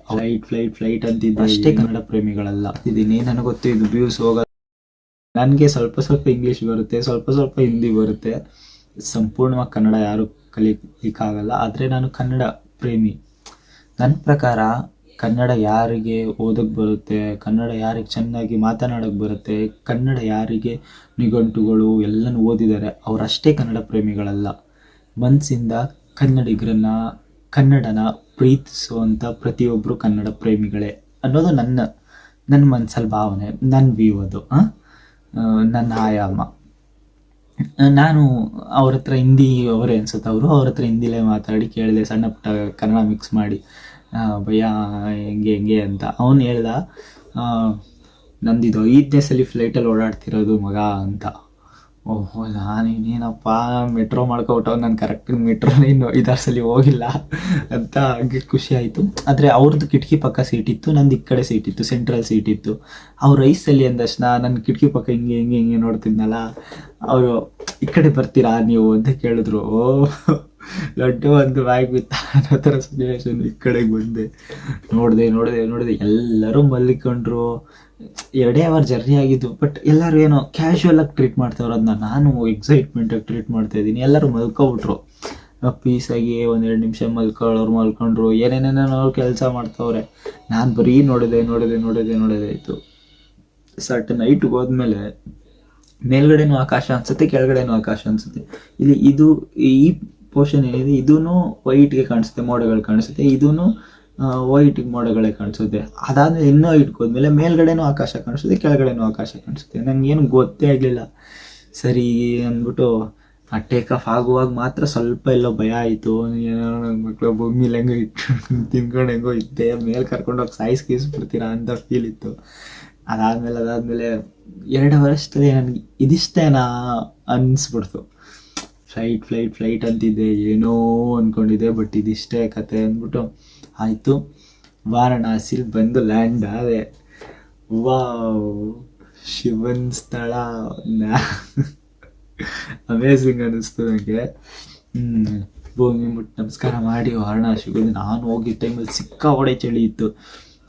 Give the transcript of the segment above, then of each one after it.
Flight ಅಂತಿದ್ದೆ. ಅಷ್ಟೇ ಕನ್ನಡ ಪ್ರೇಮಿಗಳಲ್ಲ ಇದೀನಿ, ನನಗೆ ಗೊತ್ತು ಇದು ವ್ಯೂಸ್ ಹೋಗೋದು. ನನಗೆ ಸ್ವಲ್ಪ ಸ್ವಲ್ಪ ಇಂಗ್ಲೀಷ್ ಬರುತ್ತೆ, ಸ್ವಲ್ಪ ಸ್ವಲ್ಪ ಹಿಂದಿ ಬರುತ್ತೆ, ಸಂಪೂರ್ಣವಾಗಿ ಕನ್ನಡ ಯಾರು ಕಲಿಯಕ್ಕಾಗಲ್ಲ. ಆದರೆ ನಾನು ಕನ್ನಡ ಪ್ರೇಮಿ. ನನ್ನ ಪ್ರಕಾರ ಕನ್ನಡ ಯಾರಿಗೆ ಓದೋಕ್ಕೆ ಬರುತ್ತೆ, ಕನ್ನಡ ಯಾರಿಗೆ ಚೆನ್ನಾಗಿ ಮಾತನಾಡೋಕ್ಕೆ ಬರುತ್ತೆ, ಕನ್ನಡ ಯಾರಿಗೆ ನಿಘಂಟುಗಳು ಎಲ್ಲನೂ ಓದಿದ್ದಾರೆ ಅವರಷ್ಟೇ ಕನ್ನಡ ಪ್ರೇಮಿಗಳಲ್ಲ. ಮನಸ್ಸಿಂದ ಕನ್ನಡಿಗರನ್ನ, ಕನ್ನಡನ ಪ್ರೀತಿಸುವಂಥ ಪ್ರತಿಯೊಬ್ಬರು ಕನ್ನಡ ಪ್ರೇಮಿಗಳೇ ಅನ್ನೋದು ನನ್ನ ಮನಸ್ಸಲ್ಲಿ ಭಾವನೆ, ನನ್ನ ವ್ಯೂ ಅದು, ನನ್ನ ಆಯಾಮ. ನಾನು ಅವ್ರ ಹತ್ರ ಹಿಂದಿ ಅವರೇ ಅನ್ಸುತ್ತೆ, ಅವ್ರ ಹತ್ರ ಹಿಂದಿಲೇ ಮಾತಾಡಿ ಕೇಳಿದೆ, ಸಣ್ಣ ಪುಟ್ಟ ಕನ್ನಡ ಮಿಕ್ಸ್ ಮಾಡಿ, ಭಯ್ಯ ಹೆಂಗೆ ಅಂತ. ಅವನು ಹೇಳ್ದ, ನಂದಿದು 5ನೇ ಸಲ ಫ್ಲೈಟಲ್ಲಿ ಓಡಾಡ್ತಿರೋದು ಮಗ ಅಂತ. ಓಹೋ, ನಾನು ಇನ್ನೇನಪ್ಪ ಮೆಟ್ರೋ ಮಾಡ್ಕೊಬಿಟ್ಟು, ನಾನು ಕರೆಕ್ಟಾಗಿ ಮೆಟ್ರೋನೇ ಇನ್ನು 5-6 ಸಲ ಹೋಗಿಲ್ಲ ಅಂತ ಹಾಗೆ ಖುಷಿ ಆಯಿತು. ಆದರೆ ಅವ್ರದ್ದು ಕಿಟಕಿ ಪಕ್ಕ ಸೀಟಿತ್ತು, ನಂದು ಈ ಕಡೆ ಸೀಟಿತ್ತು, ಸೆಂಟ್ರಲ್ ಸೀಟಿತ್ತು. ಅವ್ರು 5 ಸಲ ಅಂದಕ್ಷಣ ನನ್ನ ಕಿಟಕಿ ಪಕ್ಕ ಹಿಂಗೆ ನೋಡ್ತಿದ್ನಲ್ಲ, ಅವರು ಈ ಕಡೆ ಬರ್ತೀರಾ ನೀವು ಅಂತ ಕೇಳಿದ್ರು. ಲಡ್ಡು ಒಂದು ಬ್ಯಾಗ್ ಬಿತ್ತ ಅನ್ನೋ ಥರ ಸಿಚುವೇಶನ್. ಈ ಕಡೆಗೆ ಬಂದೆ, ನೋಡಿದೆ ಎಲ್ಲರೂ ಮಲ್ಲಿಕೊಂಡ್ರು. 2 ಅವರ್ ಜರ್ನಿ ಆಗಿದ್ದು, ಬಟ್ ಎಲ್ಲರೂ ಏನೋ ಕ್ಯಾಶುವಲ್ ಆಗಿ ಟ್ರೀಟ್ ಮಾಡ್ತಾವ್ರು. ಅದನ್ನ ನಾನು ಎಕ್ಸೈಟ್ಮೆಂಟಾಗಿ ಟ್ರೀಟ್ ಮಾಡ್ತಾ ಇದ್ದೀನಿ. ಎಲ್ಲರೂ ಮಲ್ಕೊಬಿಟ್ರು ಪೀಸಾಗಿ, 1-2 ನಿಮಿಷ ಮಲ್ಕೊಂಡ್ರು, ಏನೇನೇನೋ ಕೆಲಸ ಮಾಡ್ತಾವ್ರೆ. ನಾನು ಬರೀ ನೋಡಿದೆ ಆಯಿತು. ಸರ್ಟನ್ ನೈಟ್ಗೆ ಹೋದ್ಮೇಲೆ ಮೇಲ್ಗಡೆನೂ ಆಕಾಶ ಅನ್ಸುತ್ತೆ, ಕೆಳಗಡೆನೂ ಆಕಾಶ ಅನ್ಸುತ್ತೆ. ಇಲ್ಲಿ ಈ ಪೋರ್ಷನ್ ಏನಿದೆ ಇದೂ ವೈಟ್ಗೆ ಕಾಣಿಸುತ್ತೆ, ಮೋಡಗಳು ಕಾಣಿಸುತ್ತೆ, ಇದೂ ವೈಟಿಗೆ ಮೋಡಗಳೇ ಕಾಣಿಸುತ್ತೆ. ಅದಾದಮೇಲೆ ಇನ್ನೂ ಹೈಟ್ಗೆ ಹೋದ್ಮೇಲೆ ಮೇಲ್ಗಡೆನೂ ಆಕಾಶ ಕಾಣಿಸುತ್ತೆ, ಕೆಳಗಡೆನೂ ಆಕಾಶ ಕಾಣಿಸುತ್ತೆ. ನನಗೇನು ಗೊತ್ತೇ ಆಗಲಿಲ್ಲ. ಸರಿ ಅಂದ್ಬಿಟ್ಟು ಆ ಟೇಕ್ ಆಫ್ ಆಗುವಾಗ ಮಾತ್ರ ಸ್ವಲ್ಪ ಎಲ್ಲೋ ಭಯ ಆಯಿತು. ಏನೋ ನನ್ನ ಮಕ್ಕಳು ಭೂಮಿಲಿ ಹೆಂಗೋ ತಿನ್ಕೊಂಡು ಹೆಂಗೋ ಇದ್ದೆ, ಮೇಲೆ ಕರ್ಕೊಂಡೋಗಿ ಸಾಯಿಸ್ಬಿಡ್ತೀರಾ ಅಂತ ಫೀಲ್ ಇತ್ತು. ಅದಾದಮೇಲೆ 2 ವರ್ಷದಲ್ಲಿ ನನಗೆ ಇದಿಷ್ಟೇನಾ ಅನ್ನಿಸ್ಬಿಡ್ತು. ಫ್ಲೈಟ್ ಅಂತಿದ್ದೆ, ಏನೋ ಅಂದ್ಕೊಂಡಿದ್ದೆ, ಬಟ್ ಇದಿಷ್ಟೇ ಕತೆ ಅಂದ್ಬಿಟ್ಟು ಆಯಿತು. ವಾರಣಾಸಿಲಿ ಬಂದು ಲ್ಯಾಂಡ್ ಆದೆ. ವಾವ್, ಶಿವನ್ ಸ್ಥಳ ಅಮೇಝಿಂಗ್ ಅನ್ನಿಸ್ತು ನನಗೆ. ಭೂಮಿ ಮುಟ್ಟಿ ನಮಸ್ಕಾರ ಮಾಡಿ ವಾರಣಾಸಿಗೆ ನಾನು ಹೋಗಿದ್ದ ಟೈಮಲ್ಲಿ ಸಿಕ್ಕಾಪಟ್ಟೆ ಚಳಿ ಇತ್ತು.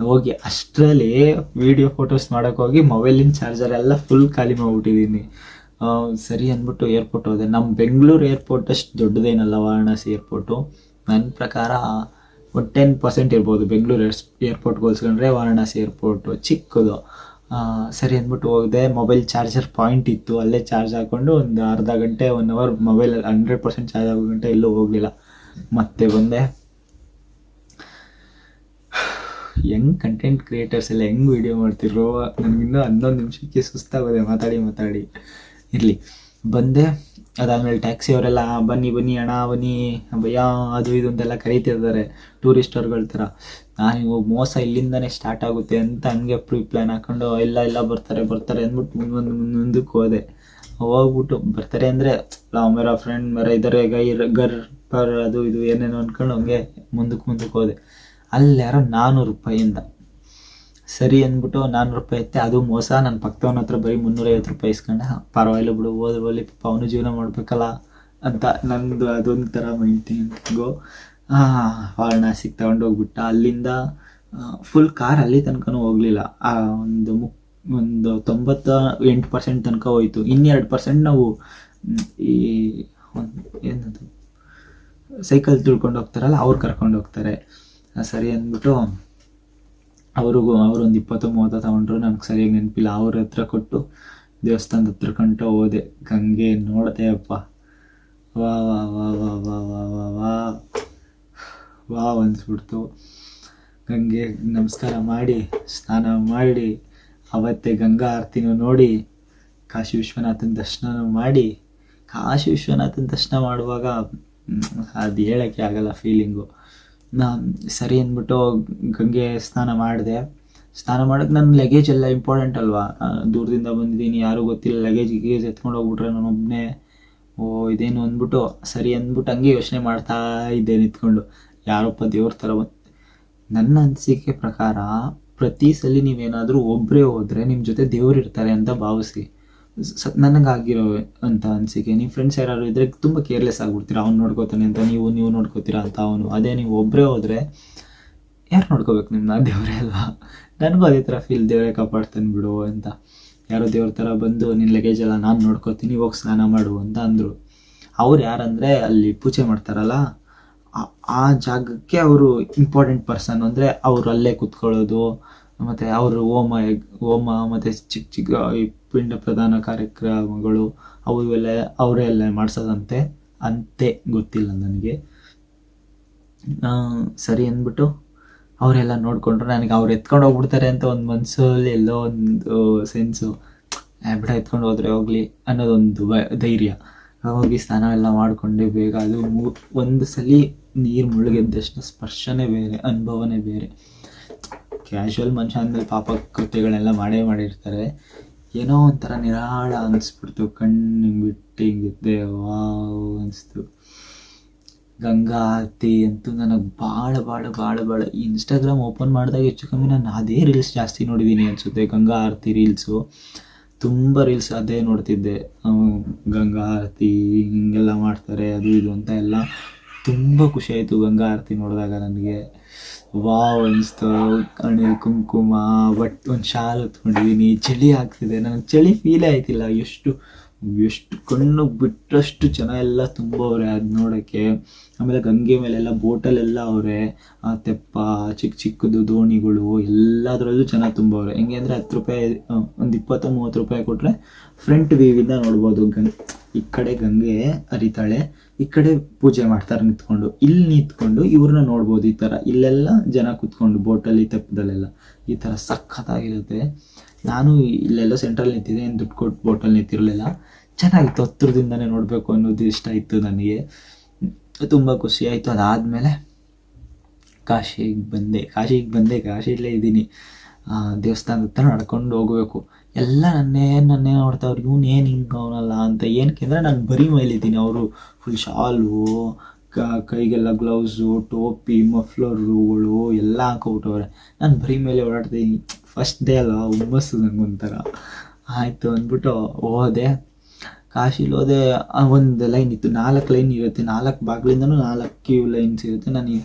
ಹೋಗಿ ಅಷ್ಟರಲ್ಲಿ ವೀಡಿಯೋ ಫೋಟೋಸ್ ಮಾಡೋಕ್ಕೋಗಿ ಮೊಬೈಲಿನ ಚಾರ್ಜರ್ ಎಲ್ಲ ಫುಲ್ ಖಾಲಿ ಮಾಡಿಬಿಟ್ಟಿದ್ದೀನಿ. ಸರಿ ಅಂದ್ಬಿಟ್ಟು ಏರ್ಪೋರ್ಟ್ ಹೋದೆ. ನಮ್ಮ ಬೆಂಗಳೂರು ಏರ್ಪೋರ್ಟ್ ಅಷ್ಟು ದೊಡ್ಡದೇನಲ್ಲ ವಾರಣಾಸಿ ಏರ್ಪೋರ್ಟು. ನನ್ನ ಪ್ರಕಾರ ಒಂದು 10% ಇರ್ಬೋದು ಬೆಂಗಳೂರು ಏರ್ಪೋರ್ಟ್ಗೆ ಹೋಲಿಸ್ಕೊಂಡ್ರೆ ವಾರಣಾಸಿ ಏರ್ಪೋರ್ಟು ಚಿಕ್ಕದು. ಸರಿ ಅಂದ್ಬಿಟ್ಟು ಹೋಗಿದೆ. ಮೊಬೈಲ್ ಚಾರ್ಜರ್ ಪಾಯಿಂಟ್ ಇತ್ತು, ಅಲ್ಲೇ ಚಾರ್ಜ್ ಹಾಕ್ಕೊಂಡು ಒಂದು ಅರ್ಧ ಗಂಟೆ 1 ಅವರ್ ಮೊಬೈಲ್ 100% ಚಾರ್ಜ್ ಆಗೋ ಗಂಟೆ ಎಲ್ಲೂ ಹೋಗಲಿಲ್ಲ. ಮತ್ತೆ ಬಂದೆ. ಹೆಂಗೆ ಕಂಟೆಂಟ್ ಕ್ರಿಯೇಟರ್ಸ್ ಎಲ್ಲ ಹೆಂಗೆ ವೀಡಿಯೋ ಮಾಡ್ತಿರೋ, ನನಗಿನ್ನೂ 11 ನಿಮಿಷಕ್ಕೆ ಸುಸ್ತಾಗೋದೆ ಮಾತಾಡಿ ಇರಲಿ. ಬಂದೆ. ಅದಾದಮೇಲೆ ಟ್ಯಾಕ್ಸಿ ಅವರೆಲ್ಲ ಬನ್ನಿ ಅಣ್ಣ ಬನ್ನಿ ಭಯ್ಯ ಅದು ಇದು ಅಂತೆಲ್ಲ ಕರೀತಿರ್ತಾರೆ ಟೂರಿಸ್ಟರ್ಗಳ ಥರ. ನಾನು ಮೋಸ ಇಲ್ಲಿಂದನೇ ಸ್ಟಾರ್ಟ್ ಆಗುತ್ತೆ ಅಂತ ಹಂಗೆ ಪ್ಲಾನ್ ಹಾಕ್ಕೊಂಡು ಇಲ್ಲ ಬರ್ತಾರೆ ಅಂದ್ಬಿಟ್ಟು ಮುಂದಕ್ಕೆ ಹೋದೆ. ಹೋಗ್ಬಿಟ್ಟು ಬರ್ತಾರೆ ಅಂದರೆ ಮೇರಾ ಫ್ರೆಂಡ್ ಮೇರಾ ಇದ್ದಾರೆ ಗರ್ ಪರ್ ಅದು ಇದು ಏನೇನೋ ಅಂದ್ಕೊಂಡು ಹಂಗೆ ಮುಂದಕ್ಕೆ ಹೋದೆ. ಅಲ್ಲಿ ಯಾರೋ 400 ರೂಪಾಯಿಯಿಂದ ಸರಿ ಅಂದ್ಬಿಟ್ಟು 400 ರೂಪಾಯಿ ಇತ್ತೆ. ಅದು ಮೋಸ. ನನ್ನ ಪಕ್ಕದವನ ಹತ್ರ ಬರೀ 350 ರೂಪಾಯಿ ಇಸ್ಕೊಂಡ. ಪರವಾಗಿಲ್ಲ ಬಿಡು, ಹೋದ್ರಲ್ಲಿ ಪಾಪ ಅವನು ಜೀವನ ಮಾಡಬೇಕಲ್ಲ ಅಂತ ನಂದು ಅದೊಂದು ಥರ ಮೈಂಡ್ ಥಿಂಕಿಂಗು. ವಾರಣಾಸಿಗೆ ತಗೊಂಡೋಗ್ಬಿಟ್ಟ. ಅಲ್ಲಿಂದ ಫುಲ್ ಕಾರ್ ಅಲ್ಲಿ ತನಕನೂ ಹೋಗಲಿಲ್ಲ. ಒಂದು 98% ತನಕ ಹೋಯಿತು. 2% ನಾವು ಈ ಏನದು ಸೈಕಲ್ ತುಳ್ಕೊಂಡು ಹೋಗ್ತಾರಲ್ಲ, ಅವ್ರು ಕರ್ಕೊಂಡು ಹೋಗ್ತಾರೆ. ಸರಿ ಅಂದ್ಬಿಟ್ಟು ಅವರೊಂದು 20-30 ತಗೊಂಡ್ರು. ನನಗೆ ಸರಿಯಾಗಿ ನೆನಪಿಲ್ಲ. ಅವ್ರ ಹತ್ರ ಕೊಟ್ಟು ದೇವಸ್ಥಾನದ ಹತ್ರ ಕಂಟ ಹೋದೆ. ಗಂಗೆ ನೋಡಿದೆ ಅಪ್ಪ, ವಾ ವಾ ವಾ ವಾ ವಾ ವಾ ವಾ ವಾ ವಾ ಅನಿಸ್ಬಿಡ್ತು. ಗಂಗೆ ನಮಸ್ಕಾರ ಮಾಡಿ ಸ್ನಾನ ಮಾಡಿ ಅವತ್ತೇ ಗಂಗಾ ಆರತಿನೂ ನೋಡಿ ಕಾಶಿ ವಿಶ್ವನಾಥನ ದರ್ಶನ ಮಾಡಿ. ಕಾಶಿ ವಿಶ್ವನಾಥನ ದರ್ಶನ ಮಾಡುವಾಗ ಅದು ಹೇಳೋಕ್ಕೆ ಆಗಲ್ಲ ಫೀಲಿಂಗು. ಸರಿ ಅಂದ್ಬಿಟ್ಟು ಗಂಗೆ ಸ್ನಾನ ಮಾಡಿದೆ. ಸ್ನಾನ ಮಾಡೋಕ್ಕೆ ನನ್ನ ಲಗೇಜ್ ಎಲ್ಲ ಇಂಪಾರ್ಟೆಂಟ್ ಅಲ್ವಾ, ದೂರದಿಂದ ಬಂದಿದ್ದೀನಿ, ಯಾರೂ ಗೊತ್ತಿಲ್ಲ, ಲಗೇಜ್ ಎತ್ಕೊಂಡು ಹೋಗ್ಬಿಟ್ರೆ ನಾನು ಒಬ್ಬನೇ ಇದೇನು ಅಂದ್ಬಿಟ್ಟು ಸರಿ ಅಂದ್ಬಿಟ್ಟು ಹಂಗೆ ಯೋಚನೆ ಮಾಡ್ತಾ ಇದ್ದೆ ನಿಂತ್ಕೊಂಡು. ಯಾರಪ್ಪ ದೇವ್ರ ಥರ ನನ್ನ ಅನಿಸಿಕೆ ಪ್ರಕಾರ ಪ್ರತಿ ಸಲ ನೀವೇನಾದರೂ ಒಬ್ಬರೇ ಹೋದರೆ ನಿಮ್ಮ ಜೊತೆ ದೇವ್ರು ಇರ್ತಾರೆ ಅಂತ ಭಾವಿಸಿ. ನನಗಾಗಿರೋ ಅಂತ ಅನಿಸಿಕೆ. ನಿಮ್ಮ ಫ್ರೆಂಡ್ಸ್ ಯಾರು ಇದ್ದರೆ ತುಂಬ ಕೇರ್ಲೆಸ್ ಆಗಿಬಿಡ್ತೀರಾ, ಅವ್ನು ನೋಡ್ಕೋತಾನೆ ಅಂತ ನೀವು ನೋಡ್ಕೋತೀರಾ ಅಂತ ಅವನು. ಅದೇ ನೀವು ಒಬ್ಬರೇ ಹೋದರೆ ಯಾರು ನೋಡ್ಕೋಬೇಕು ನಿಮ್ಮನ್ನ, ದೇವರೇ ಅಲ್ವಾ. ನನಗೂ ಅದೇ ಥರ ಫೀಲ್, ದೇವರೇ ಕಾಪಾಡ್ತಾನೆ ಬಿಡು ಅಂತ. ಯಾರೋ ದೇವ್ರ ಥರ ಬಂದು ನಿನ್ನ ಲಗೇಜ್ ಎಲ್ಲ ನಾನು ನೋಡ್ಕೋತೀನಿ, ಹೋಗಿ ಸ್ನಾನ ಮಾಡು ಅಂತ ಅಂದರು. ಅವ್ರು ಯಾರಂದರೆ ಅಲ್ಲಿ ಪೂಜೆ ಮಾಡ್ತಾರಲ್ಲ ಆ ಜಾಗಕ್ಕೆ ಅವರು ಇಂಪಾರ್ಟೆಂಟ್ ಪರ್ಸನ್. ಅಂದರೆ ಅವರು ಅಲ್ಲೇ ಕೂತ್ಕೊಳ್ಳೋದು, ಮತ್ತು ಅವರು ಹೋಮ ಮತ್ತು ಚಿಕ್ಕ ಚಿಕ್ಕ ಈ ಪಿಂಡ ಪ್ರಧಾನ ಕಾರ್ಯಕ್ರಮಗಳು ಅವೆಲ್ಲ ಅವರೇ ಎಲ್ಲ ಮಾಡಿಸೋದಂತೆ ಅಂತೆ, ಗೊತ್ತಿಲ್ಲ ನನಗೆ. ಸರಿ ಅಂದ್ಬಿಟ್ಟು ಅವರೆಲ್ಲ ನೋಡಿಕೊಂಡ್ರು. ನನಗೆ ಅವ್ರು ಎತ್ಕೊಂಡು ಹೋಗ್ಬಿಡ್ತಾರೆ ಅಂತ ಒಂದು ಮನಸ್ಸಲ್ಲಿ ಎಲ್ಲೋ ಒಂದು ಸೆನ್ಸು, ಬಿಡ ಎತ್ಕೊಂಡು ಹೋದರೆ ಹೋಗಲಿ ಅನ್ನೋದೊಂದು ಧೈರ್ಯ. ಹೋಗಿ ಸ್ನಾನ ಎಲ್ಲ ಮಾಡಿಕೊಂಡೆ ಬೇಗ. ಅದು ಒಂದು ಸಲ ನೀರು ಮುಳುಗೆದ್ದಷ್ಟು ಸ್ಪರ್ಶನೇ ಬೇರೆ, ಅನುಭವನೇ ಬೇರೆ. ಕ್ಯಾಶುವಲ್ ಮನುಷ್ಯ ಅಂದಮೇಲೆ ಪಾಪ ಕೃತ್ಯಗಳನ್ನೆಲ್ಲ ಮಾಡಿರ್ತಾರೆ. ಏನೋ ಒಂಥರ ನಿರಾಳ ಅನಿಸ್ಬಿಡ್ತು, ಕಣ್ಣು ಬಿಟ್ಟು ಹಿಂಗಿದ್ದೆ, ವಾವ್ ಅನಿಸ್ತು. ಗಂಗಾ ಆರತಿ ಅಂತೂ ನನಗೆ ಭಾಳ ಈ ಇನ್ಸ್ಟಾಗ್ರಾಮ್ ಓಪನ್ ಮಾಡಿದಾಗ ಹೆಚ್ಚು ಕಮ್ಮಿ ನಾನು ಅದೇ ರೀಲ್ಸ್ ಜಾಸ್ತಿ ನೋಡಿದ್ದೀನಿ ಅನಿಸುತ್ತೆ. ಗಂಗಾ ಆರತಿ ರೀಲ್ಸು ತುಂಬ ರೀಲ್ಸ್ ಅದೇ ನೋಡ್ತಿದ್ದೆ. ಗಂಗಾ ಆರತಿ ಹಿಂಗೆಲ್ಲ ಮಾಡ್ತಾರೆ ಅದು ಇದು ಅಂತ ಎಲ್ಲ ತುಂಬ ಖುಷಿಯಾಯಿತು ಗಂಗಾ ಆರತಿ ನೋಡಿದಾಗ. ನನಗೆ ವಾವ್ ಅನಿಸ್ತು. ಕಣ್ಣಲ್ಲಿ ಕುಂಕುಮ, ಒಂದು ಶಾಲು ಹೊತ್ಕೊಂಡಿದ್ದೀನಿ, ಚಳಿ ಆಗ್ತಿದೆ. ನನಗೆ ಚಳಿ ಫೀಲೇ ಆಯ್ತಿಲ್ಲ. ಎಷ್ಟು ಕಣ್ಣು ಬಿಟ್ಟಷ್ಟು ಜನ ಎಲ್ಲ ತುಂಬವ್ರೆ ಅದು ನೋಡೋಕ್ಕೆ. ಆಮೇಲೆ ಗಂಗೆ ಮೇಲೆಲ್ಲ ಬೋಟಲ್ಲೆಲ್ಲ ಅವರೇ, ತೆಪ್ಪ ಚಿಕ್ಕದು ದೋಣಿಗಳು ಎಲ್ಲದರಲ್ಲೂ ಜನ ತುಂಬವ್ರೆ. ಹೆಂಗೆ ಅಂದರೆ 10 ರೂಪಾಯಿ, ಒಂದು 20-30 ರೂಪಾಯಿ ಕೊಟ್ಟರೆ ಫ್ರಂಟ್ ವ್ಯೂವಿಂದ ನೋಡ್ಬೋದು. ಈ ಕಡೆ ಗಂಗೆ ಹರಿತಾಳೆ, ಈ ಕಡೆ ಪೂಜೆ ಮಾಡ್ತಾರೆ ನಿಂತ್ಕೊಂಡು. ಇಲ್ಲಿ ನಿಂತ್ಕೊಂಡು ಇವ್ರನ್ನ ನೋಡ್ಬೋದು. ಈ ಥರ ಇಲ್ಲೆಲ್ಲ ಜನ ಕೂತ್ಕೊಂಡು ಬೋಟಲ್ಲಿ ತೆಪ್ಪದಲ್ಲೆಲ್ಲ ಈ ಥರ ಸಖತ್ತಾಗಿರುತ್ತೆ. ನಾನು ಇಲ್ಲೆಲ್ಲ ಸೆಂಟ್ರಲ್ಲಿ ನಿಂತಿದ್ದೆ, ಏನು ದುಡ್ಡು ಕೊಟ್ಟು ಬೋಟಲ್ಲಿ ನಿಂತಿರಲಿಲ್ಲ. ಚೆನ್ನಾಗಿತ್ತು, ಹತ್ತಿರದಿಂದನೇ ನೋಡಬೇಕು ಅನ್ನೋದು ಇಷ್ಟ ಇತ್ತು ನನಗೆ. ತುಂಬ ಖುಷಿ ಆಯಿತು. ಅದಾದಮೇಲೆ ಕಾಶಿಗೆ ಬಂದೆ. ಕಾಶಿಯಲ್ಲೇ ಇದ್ದೀನಿ. ದೇವಸ್ಥಾನದ ಹತ್ರ ನಡ್ಕೊಂಡು ಹೋಗಬೇಕು. ಎಲ್ಲ ನನ್ನೇ ನೋಡ್ತಾವ್ರು, ಇವನು ಏನು ಹಿಂಗೆ ಅವನಲ್ಲ ಅಂತ. ಏನಕ್ಕೆ ಅಂದರೆ ನಾನು ಬರೀ ಮೇಲಿದ್ದೀನಿ, ಅವರು ಫುಲ್ ಶಾಲು, ಕೈಗೆಲ್ಲ ಗ್ಲೌಸು, ಟೋಪಿ, ಮಫ್ಲರ್ಗಳು ಎಲ್ಲ ಹಾಕೋಬಿಟ್ಟವ್ರೆ. ನಾನು ಬರೀ ಮೇಲೆ ಓಡಾಡ್ತಿದ್ದೀನಿ. ಫಸ್ಟ್ ಡೇ ಅಲ್ಲ, ಹುಮ್ಮಸ್ಸು ನನಗೊಂಥರ. ಆಯಿತು ಅಂದ್ಬಿಟ್ಟು ಹೋದೆ. ಕಾಶಿಲಿ ಹೋದೆ. ಒಂದು ಲೈನ್ ಇತ್ತು, 4 ಲೈನ್ ಇರುತ್ತೆ. 4 ಬಾಗಿಲಿಂದನೂ 4 ಕ್ಯೂ ಲೈನ್ಸ್ ಇರುತ್ತೆ. ನಾನು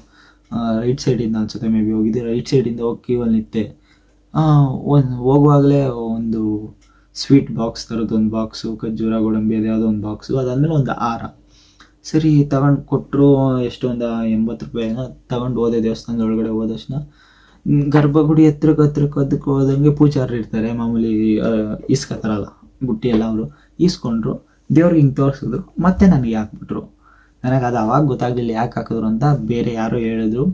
ರೈಟ್ ಸೈಡಿಂದ ಅನ್ಸುತ್ತೆ ಮೇ ಬಿ ಹೋಗಿದ್ದೆ. ರೈಟ್ ಸೈಡಿಂದ ಹೋಗಿ ಕ್ಯೂವಲ್ಲಿ ನಿಂತೆ. ಹೋಗುವಾಗಲೇ ಒಂದು ಸ್ವೀಟ್ ಬಾಕ್ಸ್ ಥರದ್ದು ಒಂದು ಬಾಕ್ಸು, ಖರ್ಜೂರ ಗೋಡಂಬಿ ಅದೇ ಯಾವುದೋ ಒಂದು ಬಾಕ್ಸು, ಅದಾದಮೇಲೆ ಒಂದು ಹಾರ. ಸರಿ ತಗೊಂಡು ಕೊಟ್ಟರು. ಎಷ್ಟೊಂದು 80 ರೂಪಾಯಿನ ತಗೊಂಡು ಹೋದೆ. ದೇವಸ್ಥಾನದ ಒಳಗಡೆ ಹೋದ ತಕ್ಷಣ ಗರ್ಭಗುಡಿ ಹತ್ರಕ್ಕೆ ಅದಕ್ಕೆ ಹೋದಂಗೆ ಪೂಜಾರರು ಇರ್ತಾರೆ ಮಾಮೂಲಿ, ಇಸ್ಕೊತಾರಲ್ಲ ಬುಟ್ಟಿ ಎಲ್ಲ. ಅವರು ಈಸ್ಕೊಂಡ್ರು, ದೇವ್ರಿಗೆ ಹಿಂಗೆ ತೋರಿಸಿದ್ರು, ಮತ್ತೆ ನನಗೆ ಹಾಕ್ಬಿಟ್ರು. ನನಗೆ ಅದು ಅವಾಗ ಗೊತ್ತಾಗಲಿಲ್ಲ ಯಾಕೆ ಹಾಕಿದ್ರು ಅಂತ. ಬೇರೆ ಯಾರೋ ಹೇಳಿದ್ರು,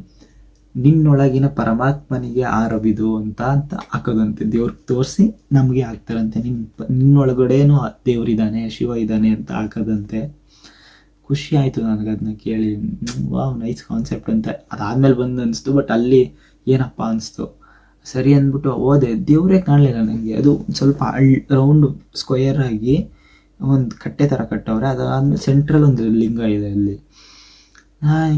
ನಿನ್ನೊಳಗಿನ ಪರಮಾತ್ಮನಿಗೆ ಆರವಿದು ಅಂತ ಹಾಕೋದಂತೆ. ದೇವ್ರಿಗೆ ತೋರಿಸಿ ನಮಗೆ ಹಾಕ್ತಾರಂತೆ. ನಿನ್ನೊಳಗಡೆನೂ ದೇವ್ರಿದ್ದಾನೆ, ಶಿವ ಇದ್ದಾನೆ ಅಂತ ಹಾಕೋದಂತೆ. ಖುಷಿ ಆಯಿತು ನನಗೆ ಅದನ್ನ ಕೇಳಿ. ವಾವ್, ನೈಸ್ ಕಾನ್ಸೆಪ್ಟ್ ಅಂತ. ಅದಾದಮೇಲೆ ಬಂದು ಅನಿಸ್ತು, ಬಟ್ ಅಲ್ಲಿ ಏನಪ್ಪ ಅನಿಸ್ತು. ಸರಿ ಅಂದ್ಬಿಟ್ಟು ಹೋದೆ. ದೇವರೇ ಕಾಣಲಿಲ್ಲ ನನಗೆ. ಅದು ಸ್ವಲ್ಪ ರೌಂಡ್ ಸ್ಕ್ವಯರ್ ಆಗಿ ಒಂದು ಕಟ್ಟೆ ಥರ ಕಟ್ಟವ್ರೆ. ಅದಾದಮೇಲೆ ಸೆಂಟ್ರಲ್ ಒಂದು ಲಿಂಗ ಇದೆ ಅಲ್ಲಿ.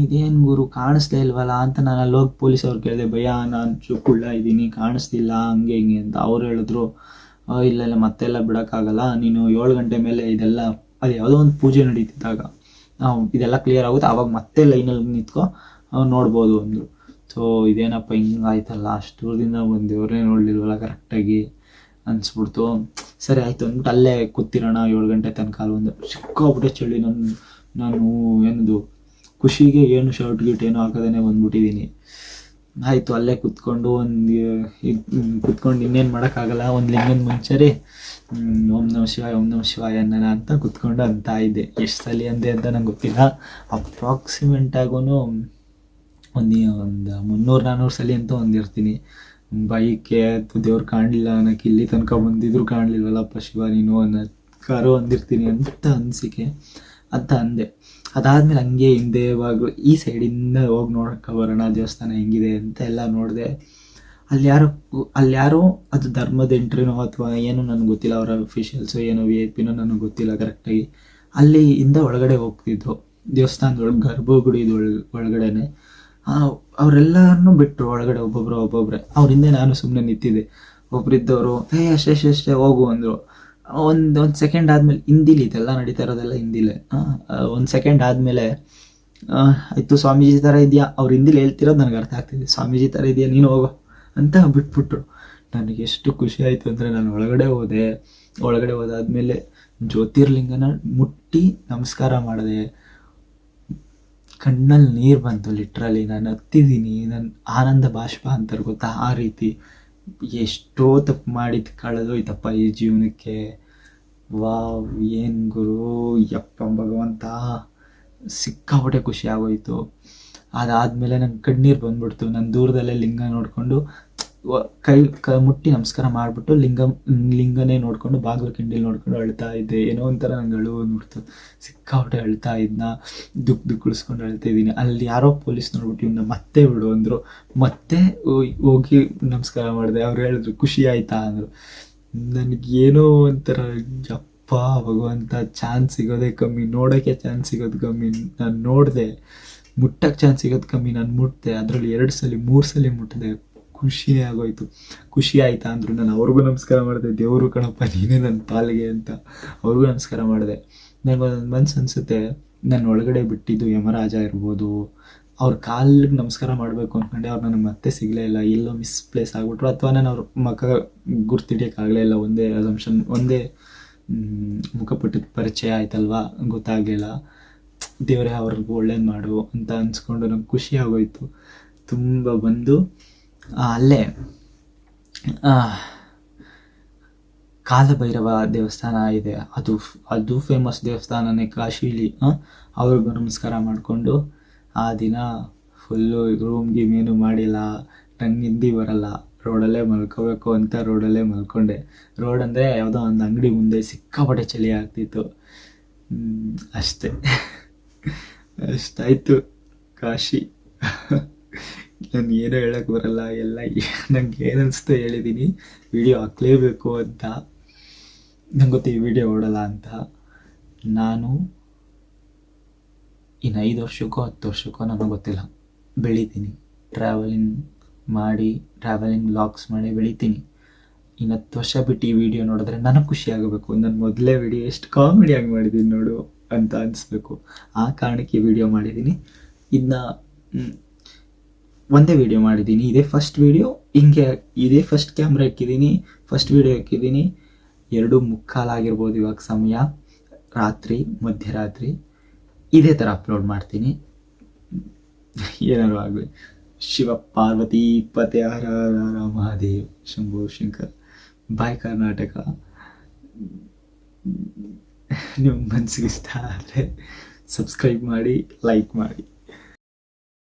ಇದೇನು ಗುರು ಕಾಣಿಸ್ಲೇ ಇಲ್ವಲ್ಲ ಅಂತ ನಾನು ಅಲ್ಲಿ ಹೋಗಿ ಪೊಲೀಸ್ ಅವ್ರು ಕೇಳಿದೆ, ಭಯ್ಯ ನಾನು ಕುಳ್ಳ ಇದ್ದೀನಿ, ಕಾಣಿಸ್ತಿಲ್ಲ ಹಂಗೆ ಹಿಂಗೆ ಅಂತ. ಅವ್ರು ಹೇಳಿದ್ರು, ಇಲ್ಲ ಮತ್ತೆಲ್ಲ ಬಿಡೋಕ್ಕಾಗಲ್ಲ, ನೀನು 7 ಗಂಟೆ ಮೇಲೆ ಇದೆಲ್ಲ, ಅದು ಯಾವುದೋ ಒಂದು ಪೂಜೆ ನಡೀತಿದ್ದಾಗ ಇದೆಲ್ಲ ಕ್ಲಿಯರ್ ಆಗುತ್ತೆ, ಆವಾಗ ಮತ್ತೆ ಲೈನಲ್ಲಿ ನಿಂತ್ಕೊ ನೋಡ್ಬೋದು ಅಂದರು. ಸೊ ಇದೇನಪ್ಪ ಹಿಂಗಾಯ್ತಲ್ಲ, ಅಷ್ಟು ದೂರದಿಂದ ಒಂದು ದೇವ್ರನ್ನೇ ನೋಡಲಿಲ್ವಲ್ಲ ಕರೆಕ್ಟಾಗಿ ಅನಿಸ್ಬಿಡ್ತು. ಸರಿ ಆಯಿತು ಅಂದ್ಬಿಟ್ಟು ಅಲ್ಲೇ ಕೂತಿರೋಣ 7 ಗಂಟೆ ತನಕ. ಒಂದು ಸಿಕ್ಕಾಬಿಟ್ಟೆ ಚಳಿ. ನಾನು ಏನದು ಖುಷಿಗೆ ಏನು ಶರ್ಟ್ ಗಿಟ್ ಏನೋ ಹಾಕೋದೇ ಬಂದ್ಬಿಟ್ಟಿದ್ದೀನಿ. ಆಯಿತು, ಅಲ್ಲೇ ಕೂತ್ಕೊಂಡು ಕೂತ್ಕೊಂಡು ಇನ್ನೇನು ಮಾಡೋಕ್ಕಾಗಲ್ಲ. ಒಂದು ಲಿಂಗನ ಮುಂಚೆ ರೀ ಓಂ ನಮಃ ಶಿವಾಯ ಅನ್ನೋಣ ಅಂತ ಕೂತ್ಕೊಂಡು ಅಂತ ಇದ್ದೆ. ಎಷ್ಟು ಸಲ ಅಂದೆ ಅಂತ ನಂಗೆ ಗೊತ್ತಿಲ್ಲ. ಅಪ್ರಾಕ್ಸಿಮೇಟ್ ಆಗೂ ಒಂದು 300-400 ಸಲ ಅಂತೂ ಒಂದಿರ್ತೀನಿ. ಬೈಕೆ ದೇವ್ರು ಕಾಣಲಿಲ್ಲ, ನನಗೆ ಇಲ್ಲಿ ತನಕ ಬಂದಿದ್ರು ಕಾಣಲಿಲ್ವಲ್ಲಪ್ಪ ಶಿವ ನೀನು ಅನ್ನೋಕ್ಕಾರು ಅಂದಿರ್ತೀನಿ ಅಂತ ಅನಿಸಿಕೆ ಅಂತ ಅಂದೆ. ಅದಾದಮೇಲೆ ಹಂಗೆ ಹಿಂದೆ ಬಾಗಿಲು ಈ ಸೈಡಿಂದ ಹೋಗಿ ನೋಡೋಕ್ಕೆ ಬರೋಣ ದೇವಸ್ಥಾನ ಹೆಂಗಿದೆ ಅಂತ ಎಲ್ಲ ನೋಡಿದೆ. ಅಲ್ಲಿ ಯಾರೋ ಅದು ಧರ್ಮದ ಎಂಟ್ರಿನೋ ಅಥವಾ ಏನೋ ನನಗೆ ಗೊತ್ತಿಲ್ಲ, ಅವರ ಅಫಿಷಿಯಲ್ಸು ಏನೋ VIP ನೋ ನನಗೆ ಗೊತ್ತಿಲ್ಲ ಕರೆಕ್ಟಾಗಿ. ಅಲ್ಲಿಂದ ಒಳಗಡೆ ಹೋಗ್ತಿದ್ರು ದೇವಸ್ಥಾನದೊಳಗೆ, ಗರ್ಭಗುಡಿದು ಒಳಗಡೆನೆ. ಅವರೆಲ್ಲರನ್ನೂ ಬಿಟ್ಟರು ಒಳಗಡೆ ಒಬ್ಬೊಬ್ಬರೇ. ಅವರಿಂದ ನಾನು ಸುಮ್ಮನೆ ನಿಂತಿದ್ದೆ. ಒಬ್ಬರಿದ್ದವರು ಅಷ್ಟೇ ಹೋಗು ಅಂದರು. ಒಂದು ಸೆಕೆಂಡ್ ಆದಮೇಲೆ ಹಿಂದಿಲಿ ಇದೆಲ್ಲ ನಡೀತಾ ಇರೋದೆಲ್ಲ ಹಿಂದಿಲೇ. ಒಂದು ಸೆಕೆಂಡ್ ಆದಮೇಲೆ ಆಯಿತು ಸ್ವಾಮೀಜಿ ಥರ ಇದೆಯಾ, ಅವ್ರು ಹಿಂದಿಲಿ ಹೇಳ್ತಿರೋದು ನನಗೆ ಅರ್ಥ ಆಗ್ತಿದೆ, ಸ್ವಾಮೀಜಿ ಥರ ಇದೆಯಾ ನೀನು ಹೋಗೋ ಅಂತ ಬಿಟ್ಬಿಟ್ರು. ನನಗೆ ಎಷ್ಟು ಖುಷಿ ಆಯಿತು ಅಂದರೆ ನಾನು ಒಳಗಡೆ ಹೋದಾದ್ಮೇಲೆ ಜ್ಯೋತಿರ್ಲಿಂಗನ ಮುಟ್ಟಿ ನಮಸ್ಕಾರ ಮಾಡಿದೆ. ಕಣ್ಣಲ್ಲಿ ನೀರು ಬಂತು ಲಿಟ್ರಲಿ. ನಾನು ಹತ್ತಿದ್ದೀನಿ, ನನ್ನ ಆನಂದ ಬಾಷ್ಪ ಅಂತಾರೆ ಗೊತ್ತಾ, ಆ ರೀತಿ. ಎಷ್ಟೋ ತಪ್ಪು ಮಾಡಿದ್ದು ಕಳೆದೋಯ್ತಪ್ಪ ಈ ಜೀವನಕ್ಕೆ. ವಾವ್, ಏನು ಗುರು, ಯಪ್ಪ ಭಗವಂತ, ಸಿಕ್ಕಾಪಟ್ಟೆ ಖುಷಿ ಆಗೋಯ್ತು. ಅದಾದಮೇಲೆ ನಂಗೆ ಕಣ್ಣೀರು ಬಂದ್ಬಿಡ್ತು. ನಾನು ದೂರದಲ್ಲೇ ಲಿಂಗ ನೋಡಿಕೊಂಡು ಕೈ ಮುಟ್ಟಿ ನಮಸ್ಕಾರ ಮಾಡಿಬಿಟ್ಟು ಲಿಂಗನೇ ನೋಡಿಕೊಂಡು ಬಾಗಿಲು ಕಿಂಡಿಲಿ ನೋಡ್ಕೊಂಡು ಅಳ್ತಾ ಇದ್ದೆ. ಏನೋ ಒಂಥರ ನಂಗೆ ಅಳು ಬಂದ್ಬಿಡ್ತು. ಸಿಕ್ಕಾಪಟ್ಟೆ ಅಳ್ತಾ ಇದ್ನ, ದುಃಖಿಸ್ಕೊಂಡು ಅಳ್ತಾ ಇದ್ದೀನಿ. ಅಲ್ಲಿ ಯಾರೋ ಪೊಲೀಸ್ ನೋಡ್ಬಿಟ್ಟು ಇವನ್ನ ಮತ್ತೆ ಬಿಡು ಅಂದರು. ಮತ್ತೆ ಹೋಗಿ ನಮಸ್ಕಾರ ಮಾಡಿದೆ. ಅವ್ರು ಹೇಳಿದ್ರು ಖುಷಿ ಆಯ್ತಾ ಅಂದರು. ನನಗೇನೋ ಒಂಥರ ಯಪ್ಪ ಭಗವಂತ, ಚಾನ್ಸ್ ಸಿಗೋದೇ ಕಮ್ಮಿ, ನೋಡೋಕ್ಕೆ ಚಾನ್ಸ್ ಸಿಗೋದು ಕಮ್ಮಿ. ನಾನು ನೋಡಿದೆ, ಮುಟ್ಟಕ್ಕೆ ಚಾನ್ಸ್ ಸಿಗೋದು ಕಮ್ಮಿ, ನಾನು ಮುಟ್ಟಿದೆ. ಅದರಲ್ಲಿ 2 ಸಲ 3 ಸಲ ಮುಟ್ಟಿದೆ. ಖುಷಿನೇ ಆಗೋಯ್ತು. ಖುಷಿ ಆಯಿತಾ ಅಂದರು. ನಾನು ಅವ್ರಿಗೂ ನಮಸ್ಕಾರ ಮಾಡಿದೆ. ದೇವರು ಕಣಪ್ಪ ನೀನೇ ನನ್ನ ಪಾಲಿಗೆ ಅಂತ ಅವ್ರಿಗೂ ನಮಸ್ಕಾರ ಮಾಡಿದೆ. ನನಗೊಂದು ಮನ್ಸು ಅನಿಸುತ್ತೆ, ನನ್ನ ಒಳಗಡೆ ಬಿಟ್ಟಿದ್ದು ಯಮರಾಜ ಇರ್ಬೋದು, ಅವ್ರ ಕಾಲಿಗೆ ನಮಸ್ಕಾರ ಮಾಡಬೇಕು ಅಂದ್ಕೊಂಡೆ. ಅವ್ರು ನನಗೆ ಮತ್ತೆ ಸಿಗಲೇ ಇಲ್ಲ, ಎಲ್ಲೋ ಮಿಸ್ಪ್ಲೇಸ್ ಆಗಿಬಿಟ್ರು, ಅಥವಾ ನಾನು ಅವ್ರ ಮುಖ ಗುರ್ತಿಡಿಯೋಕ್ಕಾಗಲೇ ಇಲ್ಲ. ಒಂದೇ ಮುಖಪಟ್ಟದ ಪರಿಚಯ ಆಯ್ತಲ್ವಾ, ಗೊತ್ತಾಗಲಿಲ್ಲ. ದೇವರೇ ಅವ್ರಿಗೂ ಒಳ್ಳೇದು ಮಾಡು ಅಂತ ಅನ್ಸ್ಕೊಂಡು ನಂಗೆ ಖುಷಿ ಆಗೋಯ್ತು ತುಂಬ. ಬಂದು ಅಲ್ಲೇ ಕಾಲಭೈರವ ದೇವಸ್ಥಾನ ಇದೆ, ಅದು ಫೇಮಸ್ ದೇವಸ್ಥಾನನೇ ಕಾಶಿಲಿ. ಅವ್ರಿಗೂ ನಮಸ್ಕಾರ ಮಾಡಿಕೊಂಡು ಆ ದಿನ ಫುಲ್ಲು ರೂಮ್ಗೆ ಏನು ಮಾಡಿಲ್ಲ. ನಂಗೆ ನಿದ್ದೆ ಬರಲ್ಲ, ರೋಡಲ್ಲೇ ಮಲ್ಕೋಬೇಕು ಅಂತ ರೋಡಲ್ಲೇ ಮಲ್ಕೊಂಡೆ. ರೋಡ್ ಅಂದರೆ ಯಾವುದೋ ಒಂದು ಅಂಗಡಿ ಮುಂದೆ ಸಿಕ್ಕಾಪಟ್ಟೆ ಚಳಿ ಆಗ್ತಿತ್ತು. ಅಷ್ಟಾಯಿತು ಕಾಶಿ. ನಾನು ಏನೋ ಹೇಳೋಕ್ಕೆ ಬರಲ್ಲ, ಎಲ್ಲ ನಂಗೆ ಏನು ಅನಿಸ್ತೋ ಹೇಳಿದ್ದೀನಿ. ವಿಡಿಯೋ ಹಾಕ್ಲೇಬೇಕು ಅಂತ ನಂಗೆ ಗೊತ್ತು, ಈ ವಿಡಿಯೋ ಓಡಲ್ಲ ಅಂತ. ನಾನು ಇನ್ನು 5 ವರ್ಷಕ್ಕೋ 10 ವರ್ಷಕ್ಕೋ ನನಗೆ ಗೊತ್ತಿಲ್ಲ, ಬೆಳಿತೀನಿ. ಟ್ರಾವೆಲಿಂಗ್ ವ್ಲಾಗ್ಸ್ ಮಾಡಿ ಬೆಳಿತೀನಿ. ಇನ್ನು 10 ವರ್ಷ ಬಿಟ್ಟು ಈ ವಿಡಿಯೋ ನೋಡಿದ್ರೆ ನನಗೆ ಖುಷಿ ಆಗಬೇಕು. ನನ್ನ ಮೊದಲೇ ವಿಡಿಯೋ ಎಷ್ಟು ಕಾಮಿಡಿಯಾಗಿ ಮಾಡಿದ್ದೀನಿ ನೋಡು ಅಂತ ಅನಿಸ್ಬೇಕು. ಆ ಕಾರಣಕ್ಕೆ ಈ ವಿಡಿಯೋ ಮಾಡಿದ್ದೀನಿ. ಇದನ್ನ ಒಂದೇ ವಿಡಿಯೋ ಮಾಡಿದ್ದೀನಿ, ಇದೇ ಫಸ್ಟ್ ವಿಡಿಯೋ. ಇದೇ ಫಸ್ಟ್ ಕ್ಯಾಮ್ರಾ ಇಕ್ಕಿದ್ದೀನಿ, ಫಸ್ಟ್ ವಿಡಿಯೋ ಇಕ್ಕಿದ್ದೀನಿ. 2:45 ಆಗಿರ್ಬೋದು ಇವಾಗ ಸಮಯ, ಮಧ್ಯರಾತ್ರಿ. ಇದೇ ಥರ ಅಪ್ಲೋಡ್ ಮಾಡ್ತೀನಿ, ಏನಾದ್ರು ಆಗಲಿ. ಶಿವ ಪಾರ್ವತಿ ಪತೆ ಹರ ಹರ ಮಹಾದೇವ್ ಶಂಭೋ ಶಂಕರ್. ಬಾಯ್ ಕರ್ನಾಟಕ. ನಿಮ್ಮ ಮನಸ್ಸಿಗೆ ಇಷ್ಟ ಆದರೆ ಸಬ್ಸ್ಕ್ರೈಬ್ ಮಾಡಿ, ಲೈಕ್ ಮಾಡಿ.